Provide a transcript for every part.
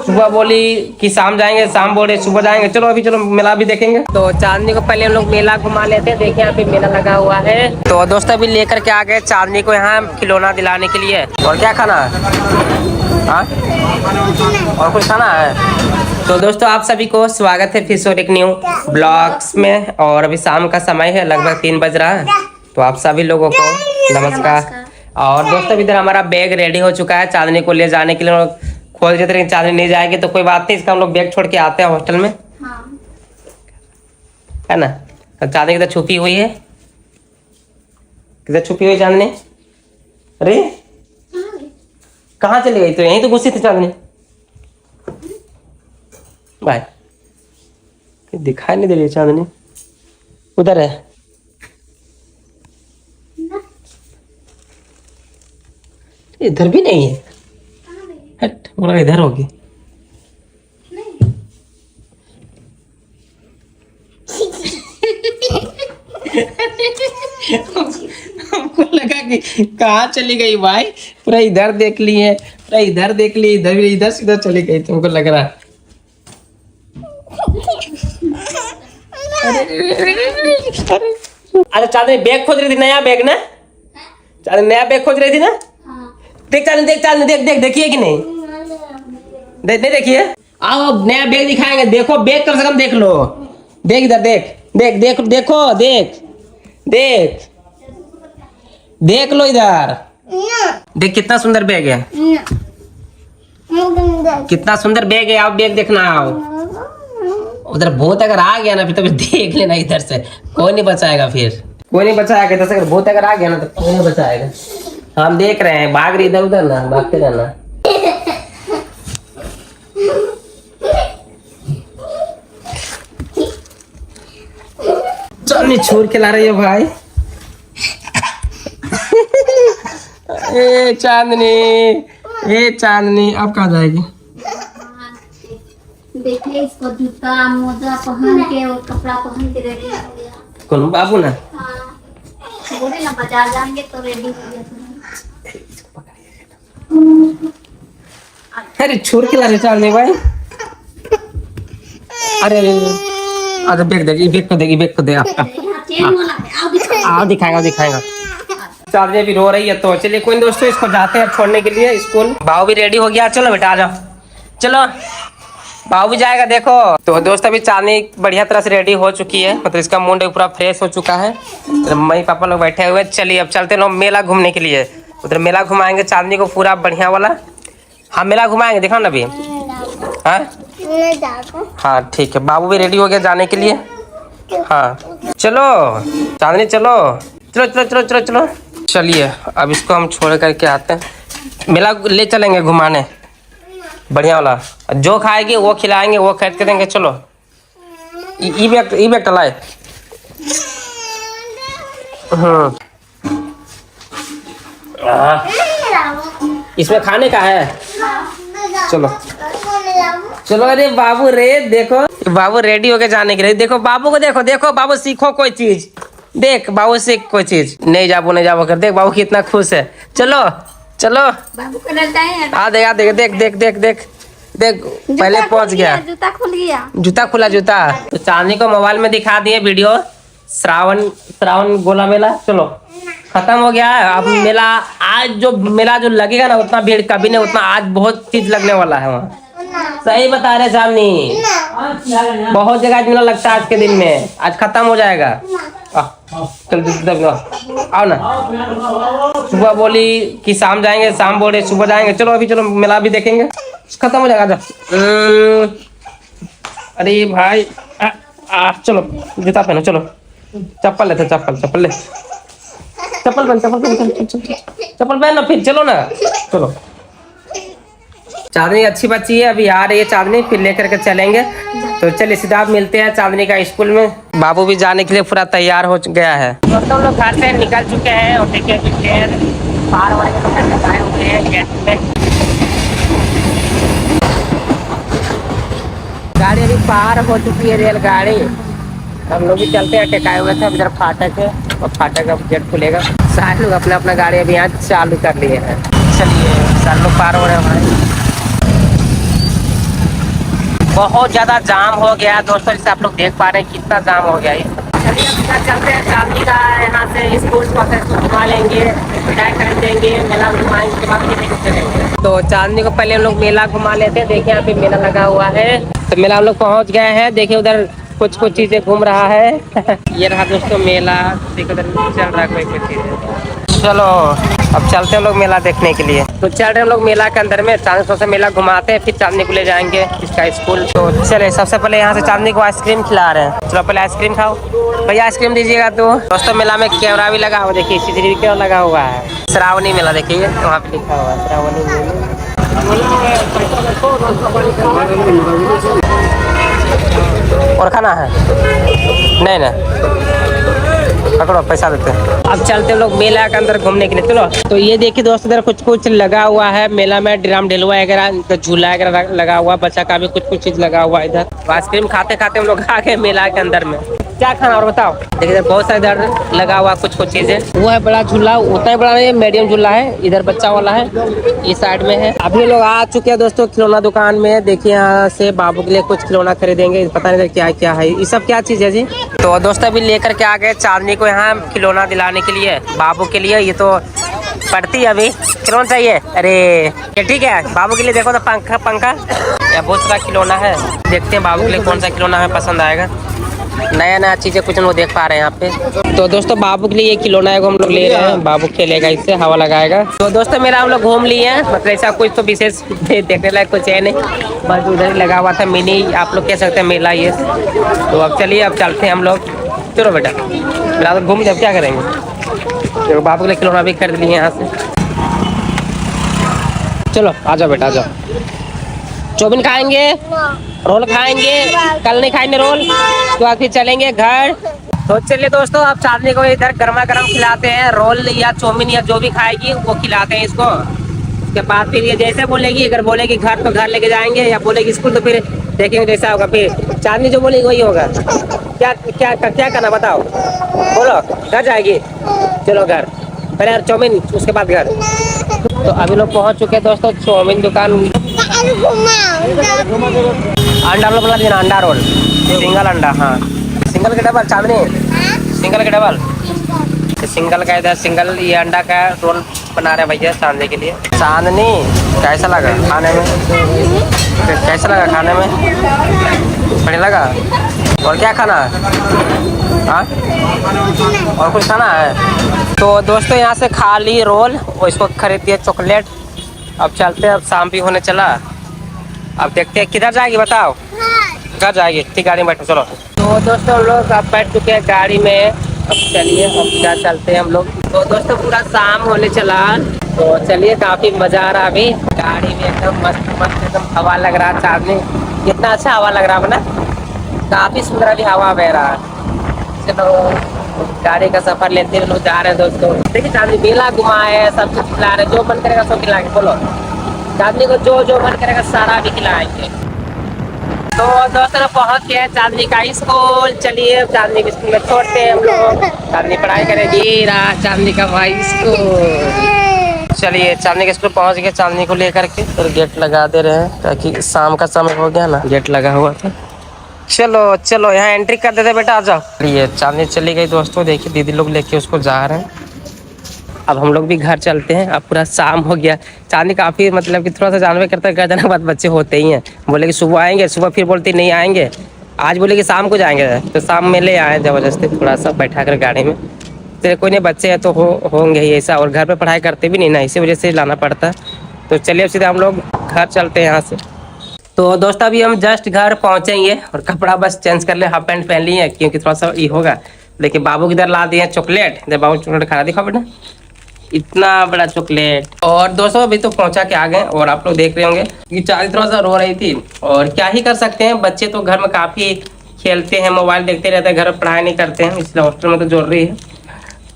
सुबह बोली कि शाम जाएंगे, शाम बोल रहे सुबह जाएंगे। चलो अभी चलो मेला भी देखेंगे। तो चांदनी को पहले हम लोग मेला घुमा लेते हैं। देखिए यहाँ पे मेला लगा हुआ है। तो दोस्तों अभी लेकर के आ गए चांदनी को यहाँ खिलौना दिलाने के लिए। और क्या खाना है? हाँ और कुछ खाना है? तो दोस्तों आप सभी को स्वागत है फिर से एक न्यू ब्लॉग्स में। और अभी शाम का समय है, लगभग 3 बज रहा है। तो आप सभी लोगों को नमस्कार। और दोस्तों इधर हमारा बैग रेडी हो चुका है चांदनी को ले जाने के लिए। खोल देते हैं, चांदनी नहीं जाएगी तो कोई बात नहीं, इसका हम लोग बैग छोड़ के आते हैं हॉस्टल में। हाँ। है ना? चांदनी किधर छुपी हुई है? किधर छुपी हुई चांदनी? अरे कहाँ चली गई? तो यहीं तो घुसी थी चांदनी। भाई दिखाई नहीं दे रही चांदनी, उधर है। इधर भी नहीं है। हट, बोला इधर होगी। हमको लगा कि कहाँ चली गई भाई। पूरा इधर देख ली है, पूरा इधर देख ली, इधर भी इधर सीधा चली गई। तुमको लग रहा है अरे चांदनी बैग खोज रही थी, नया बैग ना? चांदनी नया बैग खोज रही थी ना? देख चांदनी, देख चांदनी, देख देख देखिए कि नहीं? नहीं देखिए। आओ नया बैग दिखाएंगे। देखो बैग कम से कम देख लो। देख इधर, देख देख देख देखो, देख देख देख लो इधर। देख कितना सुंदर बैग है, कितना सुंदर बैग है। आप बैग देखना। आओ उधर भूत अगर आ गया ना फिर तो देख लेना इधर से, कोई नहीं बचाएगा। फिर कोई नहीं बचाएगा इधर से। अगर भूत अगर आ गया ना तो कोई नहीं बचाएगा। हम देख रहे हैं, भाग रही इधर उधर ना, भागते रहना। चांदनी छोड़ के ला रही है भाई। ए चांदनी, ए चांदनी अब कहाँ जाएगी? देखिए इसको जूता मोजा पहन के और कपड़ा पहन के रेडी हो गया। कौन बाबू ना? हाँ, बोले ना बाजार जाएंगे तो रेडी हो गया। अरे छोड़ के ला रहे चांदनी भाई। अरे अरे बैग देगी, बैग को देगी, बैग को दे। आओ दिखाएगा, दिखाएगा। चांदनी भी रो रही है तो चलिए कोई दोस्तों इसको जाते हैं छोड़ने के लिए स्कूल। बाबू भी रेडी हो गया। चलो बेटा आ जाओ, चलो बाबू भी जाएगा। देखो तो दोस्त अभी चांदनी बढ़िया तरह से रेडी हो चुकी है, मतलब इसका मूड पूरा फ्रेश हो चुका है। तो मम्मी पापा लोग बैठे हुए। चलिए अब चलते हैं मेला घूमने के लिए। उधर मेला घुमाएंगे चांदनी को पूरा बढ़िया वाला। हाँ मेला घुमाएंगे, दिखाओ ना अभी। हाँ ठीक है, बाबू भी रेडी हो गया जाने के लिए। हाँ चलो चांदनी, चलो चलो चलो चलो चलो चलो। चलिए अब इसको हम छोड़ करके आते हैं। मेला ले चलेंगे घुमाने बढ़िया वाला। जो खाएगी वो खिलाएंगे, वो खरीद के देंगे। चलो ई बैग टलाए। इसमें खाने का है। चलो चलो। अरे बाबू रे देखो, बाबू रेडी होके जाने के लिए। देखो बाबू को, देखो देखो बाबू सीखो कोई चीज। देख बाबू सीख कोई चीज। नहीं जाबो नहीं जाबो कर। देख बाबू कितना खुश है। चलो चलो बाबू को डरता है। आ देख देख देख देख देख देख पहले पहुंच गया। जूता खुल गया, जूता खुला जूता। तो चांदनी को मोबाइल में दिखा दिए वीडियो। श्रावण गोला मेला चलो खत्म हो गया है। अब मेला आज जो मेला जो लगेगा ना उतना भीड़ कभी नहीं, उतना आज बहुत चीज लगने वाला है वहाँ। सही बता रहे चांदनी, बहुत जगह मेला लगता है आज के दिन में। आज खत्म हो जाएगा। चल आओ ना। सुबह बोली कि शाम जाएंगे, शाम बोल रहे सुबह जाएंगे। चलो अभी चलो मेला भी देखेंगे, खत्म हो जाएगा। अरे भाई चलो जूता पहनो, चलो चप्पल लेते, चप्पल चप्पल ले, चप्पल पहन, चप्पल पहन, चप्पल पहन ना फिर चलो ना। चलो चांदनी अच्छी बच्ची है, अभी आ रही है चांदनी, फिर लेकर के चलेंगे। तो चलिए सीधा मिलते हैं चांदनी का स्कूल में। बाबू भी जाने के लिए पूरा तैयार हो गया है। दोस्तों लोग घर से निकल चुके हैं और देखिए पार हो गए गेट में। गाड़ी अभी पार हो चुकी है, रेलगाड़ी। हम लोग भी चलते हैं, टिकाए हुए थे इधर फाटक है और फाटक का गेट खुलेगा। सारे लोग अपना अपना गाड़ी अभी यहाँ चालू कर लिए हैं। चलिए सारे लोग पार हो रहे हैं हमारे। बहुत ज्यादा जाम हो गया दोस्तों, जैसे आप लोग देख पा रहे हैं कितना जाम हो गया ये। चलिए अब चलते हैं चांदनी का, यहाँ से स्कूल को घुमा लेंगे, विदाई कर देंगे, मेला घुमाएंगे के बाद चलेंगे। तो चांदनी को पहले हम लोग मेला घुमा लेते हैं। देखिए यहाँ पे मेला लगा हुआ है, तो मेला हम लोग पहुँच गए हैं। देखिए उधर कुछ कुछ चीजें घूम रहा है। ये रहा दोस्तों मेला, देखो उधर चल रहा है कोई कुछ चीजें। चलो अब चलते हैं लोग मेला देखने के लिए। तो चल रहे हम लोग मेला के अंदर में, चांदनी से मेला घुमाते हैं, फिर चांदनी को ले जाएंगे इसका स्कूल। तो चले सबसे पहले यहाँ से चांदनी को आइसक्रीम खिला रहे हैं। चलो पहले आइसक्रीम खाओ भैया, आइसक्रीम दीजिएगा। तो दोस्तों मेला में कैमरा भी लगा हुआ, देखिए CCTV कैमरा लगा हुआ है। श्रावणी मेला देखिए वहाँ पे लिखा हुआ है श्रावणी मेला। और खाना है नहीं ना, पकड़ो पैसा देते हैं। अब चलते हैं लोग मेला के अंदर घूमने के लिए। चलो तो ये देखिए दोस्तों इधर कुछ कुछ लगा हुआ है मेला में, ड्राम ढेलवा वगैरह, झूला वगैरह लगा हुआ, बच्चा का भी कुछ कुछ चीज लगा हुआ है इधर। आइसक्रीम खाते खाते हम लोग आ गए मेला के अंदर में। क्या खाना और बताओ। देखिए बहुत सारे इधर लगा हुआ कुछ कुछ चीजें। वो है बड़ा झूला, उतना ही बड़ा नहीं, मीडियम झूला है। इधर बच्चा वाला है, इस साइड में है। अभी लोग आ चुके हैं दोस्तों खिलौना दुकान में। देखिए यहाँ से बाबू के लिए कुछ खिलौना खरीदेंगे, पता नहीं क्या क्या है, ये सब क्या चीज है जी। तो दोस्तों अभी लेकर के आ गए चांदनी को यहाँ खिलौना दिलाने के लिए बाबू के लिए। ये तो पढ़ती है अभी, खिलौना चाहिए। अरे ये ठीक है बाबू के लिए। देखो तो पंखा पंखा या बहुत सारा खिलौना है। देखते हैं बाबू के लिए कौन सा खिलौना हमें पसंद आएगा। नया नया चीजें कुछ लोग देख पा रहे हैं यहाँ पे। तो दोस्तों बाबू के लिए ये खिलौना है, हम लोग ले रहे हैं। बाबू खेलेगा इससे, हवा लगाएगा। तो दोस्तों मेरा हम लोग घूम लिए हैं, मतलब ऐसा कुछ तो विशेष देखने लायक कुछ है नहीं, बस उधर ही लगा हुआ था मिनी, आप लोग कह सकते हैं मेला ये। तो अब चलिए अब चलते हैं हम लोग। चलो बेटा मेरा घूम जब क्या करेंगे। तो बाबू के लिए खिलौना भी खरीद लिए यहाँ से। चलो आ जाओ बेटा आ जाओ। चौमिन खाएंगे, रोल खाएंगे, कल नहीं खाएंगे रोल, तो आज फिर चलेंगे घर। तो चलिए दोस्तों आप चांदनी को इधर गर्मा गर्म खिलाते हैं, रोल या चौमिन या जो भी खाएगी वो खिलाते हैं इसको। उसके बाद फिर ये जैसे बोलेगी, अगर बोलेगी घर तो घर लेके जाएंगे, या बोलेगी स्कूल तो फिर देखेंगे जैसा होगा। फिर चांदनी जो बोलेगी वही होगा। क्या क्या क्या करना बताओ, बोलो। घर जाएगी, चलो घर, पहले चौमिन उसके बाद घर। तो अभी लोग पहुंच चुके हैं दोस्तों चौमिन दुकान। अंडा रोल बना देना, अंडा रोल सिंगल अंडा। हाँ सिंगल के डबल चांदनी, सिंगल के डबल। सिंगल का इधर सिंगल ये अंडा का रोल बना रहे भैया चांदनी के लिए। चांदनी कैसा लगा खाने में, कैसा लगा खाने में, बढ़िया लगा। और क्या खाना है, हाँ और कुछ खाना है। तो दोस्तों यहाँ से खा ली रोल और इसको खरीद दिए चॉकलेट। अब चलते हैं, अब शाम भी होने चला। अब देखते हैं किधर जाएगी बताओ। घर जाएगी, ठीक गाड़ी में बैठो चलो। तो दोस्तों लोग अब बैठ चुके हैं गाड़ी में। अब चलिए अब क्या चलते हैं हम लोग। तो दोस्तों पूरा शाम होने चला, तो चलिए काफी मजा आ रहा अभी गाड़ी में, एकदम मस्त मस्त एकदम हवा लग रहा है। चांदनी कितना अच्छा हवा लग रहा है ना, काफी सुंदर अभी हवा बह रहा है। चलो गाड़ी का सफर लेते हुए लोग जा रहे हैं दोस्तों। देखिए चांदनी मेला घुमाए, सब कुछ खिला रहे, जो मन करेगा सब खिलाएंगे। बोलो चांदनी को जो जो मन करेगा सारा भी खिलाएंगे। तो दोस्तों पहुंच गए चांदनी का स्कूल। चलिए चांदनी के स्कूल में छोड़ते हैं हम लोग, चांदनी पढ़ाई करेगी। चांदनी का भाई स्कूल। चलिए चांदनी के स्कूल पहुंच गए, चांदनी को लेकर के। और गेट लगा दे रहे हैं ताकि शाम का समय हो गया ना, गेट लगा हुआ था। चलो चलो यहाँ एंट्री कर देते बेटा, आ जाओ। ये चांदनी चली गई दोस्तों, देखिए दीदी लोग लेके उसको जा रहे हैं। अब हम लोग भी घर चलते हैं, अब पूरा शाम हो गया। चांदनी काफ़ी मतलब कि थोड़ा सा जानवर करता है, घर बाद बच्चे होते ही हैं। बोले कि सुबह आएंगे, सुबह फिर बोलते नहीं आएंगे। आज बोले कि शाम को जाएंगे, तो शाम में ले आए ज़बरदस्ती थोड़ा सा बैठा कर गाड़ी में। तो कोई नहीं बच्चे हैं तो होंगे ही ऐसा, और घर पे पढ़ाई करते भी नहीं ना, इसी वजह से लाना पड़ता। तो चलिए अब सीधे हम लोग घर चलते हैं यहाँ से। तो दोस्तों अभी हम जस्ट घर पहुँचेंगे और कपड़ा बस चेंज कर ले, हाफ पैंट पहन लिए क्योंकि थोड़ा सा ये होगा। लेकिन बाबू की इधर ला दिए चॉकलेट, इधर बाबू चॉकलेट खा दिखा बेटा, इतना बड़ा चॉकलेट। और दोस्तों अभी तो पहुंचा के आ गए, और आप लोग देख रहे होंगे कि चांदनी थोड़ा सा रो रही थी, और क्या ही कर सकते हैं, बच्चे तो घर में काफ़ी खेलते हैं, मोबाइल देखते रहते हैं, घर में पढ़ाई नहीं करते हैं, इसलिए हॉस्टल में तो जोड़ रही है।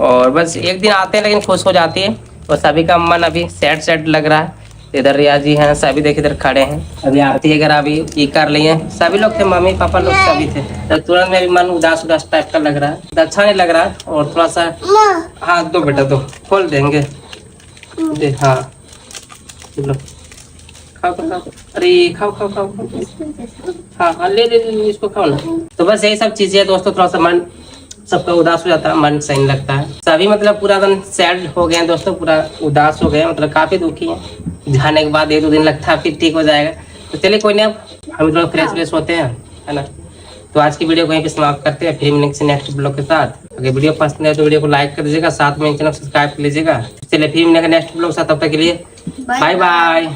और बस एक दिन आते हैं लेकिन खुश हो जाती है। और सभी का मन अभी सैड सैड लग रहा है। इधर रिया जी हैं, सभी देख इधर खड़े हैं। अभी आरती वगैरह अभी ये कर लिए हैं, सभी लोग थे, मम्मी पापा लोग सभी थे। तो तुरंत में भी मन उदास उदास टाइप का लग रहा है, तो अच्छा नहीं लग रहा है। और थोड़ा सा हाँ दो बेटा दो, खोल देंगे दे। हाँ चलो खाओ खाओ, अरे खाओ खाओ खाओ, हाँ हाँ ले ले ले, इसको खाओ ना। तो बस यही सब चीजें है दोस्तों, थोड़ा सा मन सबका उदास हो जाता है, मन सही नहीं लगता है। सभी मतलब पूरा एकदम सैड हो गए हैं दोस्तों, पूरा उदास हो गए हैं, मतलब काफी दुखी हैं। जाने के बाद 1-2 दिन लगता है फिर ठीक हो जाएगा। तो चलिए कोई नहीं, अब हम लोग फ्रेश होते हैं, है ना। तो आज की वीडियो को यहीं पे समाप्त करते हैं, फिर मिलेंगे नेक्स्ट ब्लॉग के साथ। अगर वीडियो पसंद है तो वीडियो को लाइक कर दीजिएगा, साथ में चैनल सब्सक्राइब कर लीजिएगा। चलिए फिर मिलेंगे नेक्स्ट ब्लॉग के साथ, तब तक के लिए बाय बाय।